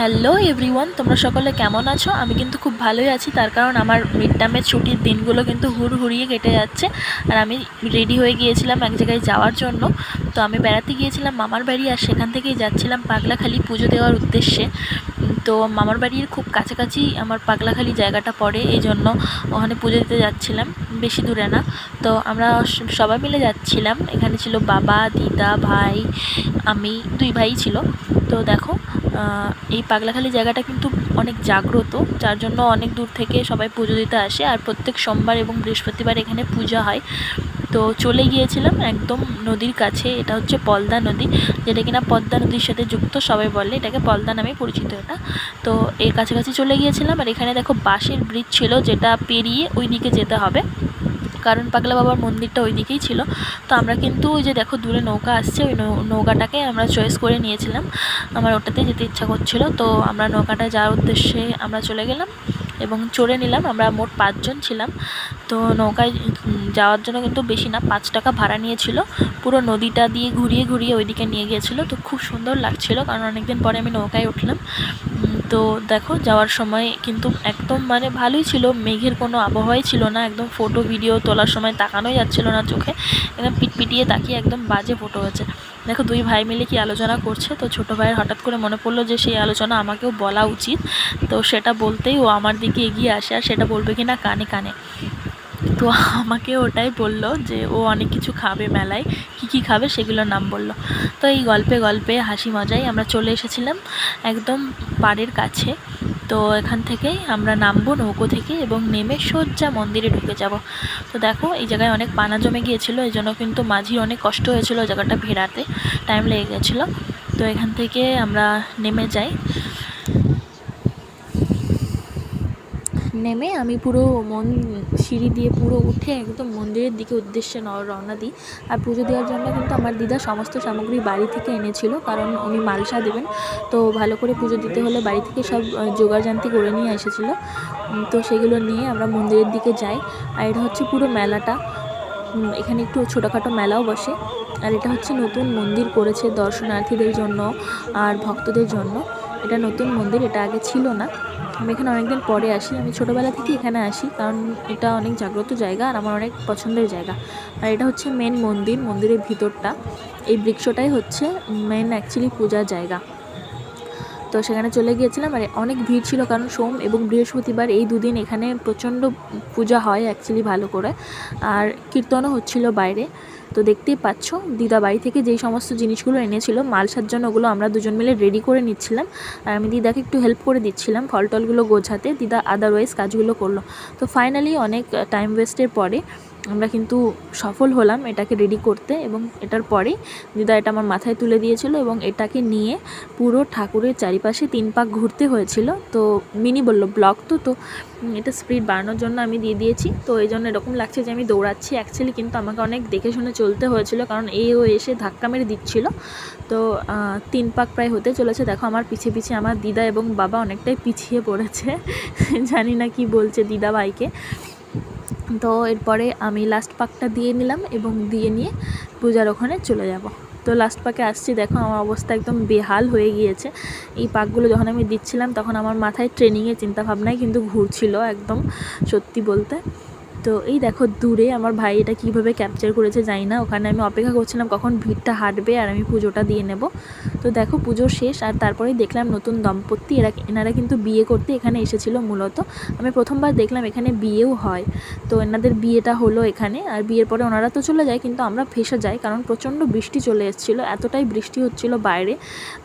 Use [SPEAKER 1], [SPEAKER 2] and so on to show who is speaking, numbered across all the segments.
[SPEAKER 1] Hello everyone, তোমরা সকলে কেমন আছো? আমি কিন্তু খুব ভালোই আছি, তার কারণ আমার মিড টার্মের ছুটির দিনগুলো কিন্তু হুড়িয়ে কেটে যাচ্ছে। আর আমি রেডি হয়ে গিয়েছিলাম এক জায়গায় যাওয়ার জন্য। তো আমি বেড়াতে গিয়েছিলাম মামার বাড়ি, আর সেখান থেকেই যাচ্ছিলাম পাগলাখালি পুজো দেওয়ার উদ্দেশ্যে। তো মামার বাড়ির খুব কাছাকাছি আমার পাগলাখালি জায়গাটা পড়ে, এই জন্য ওখানে পুজো দিতে যাচ্ছিলাম, বেশি দূরে না। তো আমরা সবাই মিলে যাচ্ছিলাম, এখানে ছিল বাবা, দিদা, ভাই, আমি, দুই ভাই ছিল। তো দেখো এই পাগলাখালি জায়গাটা কিন্তু অনেক জাগ্রত, যার জন্য অনেক দূর থেকে সবাই পুজো দিতে আসে। আর প্রত্যেক সোমবার এবং বৃহস্পতিবার এখানে পূজা হয়। তো চলে গিয়েছিলাম একদম নদীর কাছে, এটা হচ্ছে পলদা নদী, যেটা কিনা পদ্মা নদীর সাথে যুক্ত, সবাই বলে এটাকে পলদা নামে পরিচিত এটা। তো এর কাছাকাছি চলে গিয়েছিলাম, আর এখানে দেখো বাঁশের ব্রিজ ছিল, যেটা পেরিয়ে ওই দিকে যেতে হবে, কারণ পাগলা বাবার মন্দিরটা ওই দিকেই ছিল। তো আমরা কিন্তু ওই যে দেখো দূরে নৌকা আসছে, ওই নৌকাটাকে আমরা চয়েস করে নিয়েছিলাম, আমার ওটাতে যেতে ইচ্ছা করছিল। তো আমরা নৌকাটায় যাওয়ার উদ্দেশ্যে আমরা চলে গেলাম এবং চড়ে নিলাম। আমরা মোট 5 জন ছিলাম। তো নৌকায় যাওয়ার জন্য কিন্তু বেশি না, 5 টাকা ভাড়া নিয়েছিল। পুরো নদীটা দিয়ে ঘুরিয়ে ঘুরিয়ে ওইদিকে নিয়ে গিয়েছিলো। তো খুব সুন্দর লাগছিল, কারণ অনেকদিন পরে আমি নৌকায় উঠলাম। তো দেখো যাওয়ার সময় কিন্তু একদম মানে ভালোই ছিল, মেঘের কোনো আবহাওয়াই ছিল না, একদম ফটো ভিডিও তোলার সময় তাকানোই যাচ্ছিল না চোখে, একদম পিটপিটিয়ে তাকিয়ে একদম বাজে ফটো হয়েছে। দেখো দুই ভাই মিলে কি আলোচনা করছে, তো ছোটো ভাইয়ের হঠাৎ করে মনে পড়লো যে সেই আলোচনা আমাকেও বলা উচিত। তো সেটা বলতেই ও আমার দিকে এগিয়ে আসে, আর সেটা বলবে কি না কানে কানে। তো আমাকে ওটাই বলল যে ও অনেক কিছু খাবে মেলায়, কী খাবে সেগুলোর নাম বলল। তো এই গল্পে গল্পে হাসি মজায় আমরা চলে এসেছিলাম একদম পাড়ের কাছে। তো এখান থেকেই আমরা নামবো নৌকো থেকে এবং নেমে সোজা মন্দিরে ঢুকে যাব। তো দেখো এই জায়গায় অনেক পানা জমে গিয়েছিলো, এই জন্য কিন্তু মাঝির অনেক কষ্ট হয়েছিল জায়গাটা ভেড়াতে, টাইম লেগে গেছিলো। তো এখান থেকে আমরা নেমে যাই। নেমে আমি পুরো সিঁড়ি দিয়ে পুরো উঠে একদম মন্দিরের দিকে উদ্দেশ্যে রওনা দিই। আর পুজো দেওয়ার জন্য কিন্তু আমার দিদা সমস্ত সামগ্রী বাড়ি থেকে এনেছিল, কারণ উনি মালসা দেবেন। তো ভালো করে পুজো দিতে হলে বাড়ি থেকে সব জোগাড়জান্তি করে নিয়ে এসেছিলো। তো সেগুলো নিয়ে আমরা মন্দিরের দিকে যাই। আর এটা হচ্ছে পুরো মেলাটা, এখানে একটু ছোটোখাটো মেলাও বসে। আর এটা হচ্ছে নতুন মন্দির করেছে দর্শনার্থীদের জন্য আর ভক্তদের জন্য। এটা নতুন মন্দির, এটা আগে ছিল না। আমি এখানে অনেকদিন পরে আসি, আমি ছোটোবেলা থেকে এখানে আসি, কারণ এটা অনেক জাগ্রত জায়গা আর আমার অনেক পছন্দের জায়গা। আর এটা হচ্ছে মেন মন্দির, মন্দিরের ভিতরটা, এই বৃক্ষটাই হচ্ছে মেন অ্যাকচুয়ালি পূজার জায়গা। তো সেখানে চলে গিয়েছিলাম, আর অনেক ভিড় ছিল, কারণ সোম এবং বৃহস্পতিবার এই দুদিন এখানে প্রচণ্ড পূজা হয় অ্যাকচুয়ালি ভালো করে। আর কীর্তনও হচ্ছিল বাইরে। তো দেখতেই পাচ্ছ দিদা বাড়ি থেকে যেই সমস্ত জিনিসগুলো এনেছিল মালসার জন্য, ওগুলো আমরা দুজন মিলে রেডি করে নিচ্ছিলাম। আর আমি দিদাকে একটু হেল্প করে দিচ্ছিলাম ফল টলগুলো গোছাতে, দিদা আদারওয়াইজ কাজগুলো করলো। তো ফাইনালি অনেক টাইম ওয়েস্টের পরে আমরা কিন্তু সফল হলাম এটাকে রেডি করতে। এবং এটার পরেই দিদা এটা আমার মাথায় তুলে দিয়েছিল, এবং এটাকে নিয়ে পুরো ঠাকুরের চারিপাশে 3 পাক ঘুরতে হয়েছিল। তো মিনি বললো ব্লগ তো এটা স্পিড বাড়ানোর জন্য আমি দিয়ে দিয়েছি। তো এই জন্য এরকম লাগছে যে আমি দৌড়াচ্ছি অ্যাকচুয়ালি, কিন্তু আমাকে অনেক দেখে শুনে চলতে হয়েছিল, কারণ ও এসে ধাক্কা মেরে দিচ্ছিল। তো 3 পাক প্রায় হতে চলেছে। দেখো আমার পিছে পিছে আমার দিদা এবং বাবা অনেকটাই পিছিয়ে পড়েছে জানি না কি বলছে দিদা ভাইকে। তো এরপরে আমি লাস্ট পাকটা দিয়ে নিলাম এবং দিয়ে নিয়ে পূজার ওখানে চলে যাব। তো লাস্ট পাকে আসছি, দেখো আমার অবস্থা একদম বেহাল হয়ে গিয়েছে। এই পাকগুলো যখন আমি দিচ্ছিলাম তখন আমার মাথায় ট্রেনিংয়ের চিন্তাভাবনাই কিন্তু ঘুরছিল একদম, সত্যি বলতে। তো এই দেখো দূরে আমার ভাই এটা কীভাবে ক্যাপচার করেছে জানি না, ওখানে আমি অপেক্ষা করছিলাম কখন ভিড়টা হাঁটবে আর আমি পুজোটা দিয়ে নেব। তো দেখো পুজো শেষ, আর তারপরেই দেখলাম নতুন দম্পতি, এনারা কিন্তু বিয়ে করতে এখানে এসেছিলো মূলত। আমি প্রথমবার দেখলাম এখানে বিয়েও হয়। তো এনাদের বিয়েটা হলো এখানে, আর বিয়ের পরে ওনারা তো চলে যায়, কিন্তু আমরা ফেঁসে যাই, কারণ প্রচণ্ড বৃষ্টি চলে এসেছিলো, এতটাই বৃষ্টি হচ্ছিলো বাইরে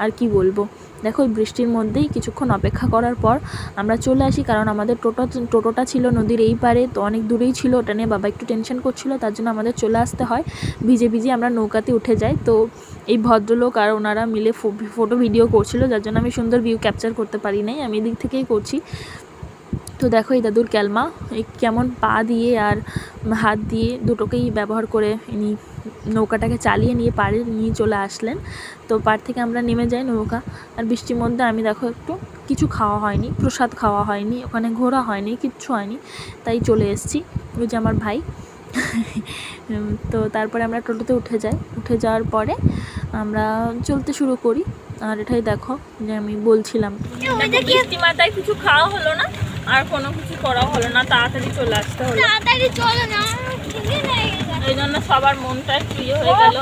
[SPEAKER 1] আর কি বলবো। দেখো ওই বৃষ্টির মধ্যেই কিছুক্ষণ অপেক্ষা করার পর আমরা চলে আসি, কারণ আমাদের টোটোটা ছিল নদীর এই পারে, তো অনেক দূরেই ছিল, ওটা নিয়ে বাবা একটু টেনশন করছিল, তার জন্য আমাদের চলে আসতে হয়। ভিজে ভিজে আমরা নৌকাতে উঠে যাই। তো এই ভদ্রলোক আর ওনারা মিলে ফটো ভিডিও করছিল, যার জন্য আমি সুন্দর ভিউ ক্যাপচার করতে পারি নাই, আমি এদিক থেকেই করছি। তো দেখো এই দাদুর ক্যালমা কেমন পা দিয়ে আর হাত দিয়ে দুটোকেই ব্যবহার করে ইনি নৌকাটাকে চালিয়ে নিয়ে পাড়ে নিয়ে চলে আসলেন। তো পাড় থেকে আমরা নেমে যাই নৌকা, আর বৃষ্টির মধ্যে আমি দেখো একটু কিছু খাওয়া হয়নি, প্রসাদ খাওয়া হয়নি, ওখানে ঘোরা হয়নি, কিচ্ছু হয়নি, তাই চলে এসেছি। ওই যে আমার ভাই তো তারপরে আমরা টোটোতে উঠে যাই, উঠে যাওয়ার পরে আমরা চলতে শুরু করি। আর এটাই দেখো যে আমি বলছিলাম বৃষ্টি মাথায় কিছু খাওয়া হলো না আর কোনো কিছু করা হলো না, তাড়াতাড়ি চলে আসতে হলো, এই জন্য সবার মনটা একটু হয়ে গেল।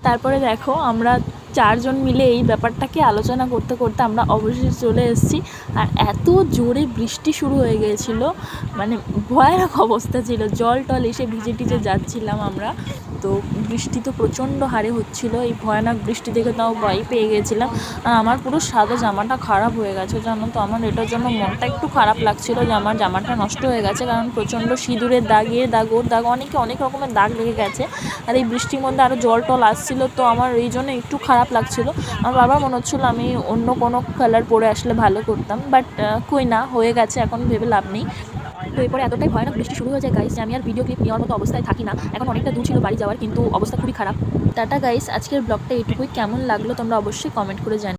[SPEAKER 1] তারপরে দেখো আমরা 4 জন মিলে এই ব্যাপারটাকে আলোচনা করতে করতে আমরা অবশেষে চলে এসেছি। আর এত জোরে বৃষ্টি শুরু হয়ে গিয়েছিল, মানে ভয়ানক অবস্থা ছিল, জল টল এসে ভিজে টিজে যাচ্ছিলাম আমরা। তো বৃষ্টি তো প্রচণ্ড হারে হচ্ছিল, এই ভয়ানক বৃষ্টি দেখে তাও ভয় পেয়ে গিয়েছিলাম। আর আমার পুরো সাদা জামাটা খারাপ হয়ে গেছে জানো তো। আমার এটার জন্য মনটা একটু খারাপ লাগছিল যে আমার জামাটা নষ্ট হয়ে গেছে, কারণ প্রচণ্ড সিঁদুরের দাগ, এর দাগ, ওর দাগ, অনেক রকমের দাগ লেগে গেছে। আর এই বৃষ্টির মধ্যে আরও জল টল আসছিলো, তো আমার এই জন্য একটু খারাপ লাগছিলো। আমার বাবার মনে হচ্ছিলো আমি অন্য কোনো কালার পরে আসলে ভালো করতাম, বাট কই না, হয়ে গেছে, এখন ভেবে লাভ নেই। তো এরপরে এতটাই ভয়ানক বৃষ্টি শুরু হয়ে যায় গাইস যে আমি আর ভিডিও ক্লিপ নেওয়ার মতো অবস্থায় থাকি না। এখন অনেকটা দূর ছিল বাড়ি যাওয়ার, কিন্তু অবস্থা খুবই খারাপ। টাটা গাইস, আজকের ব্লগটা এইটুকুই। কেমন লাগলো তোমরা অবশ্যই কমেন্ট করে জানিও।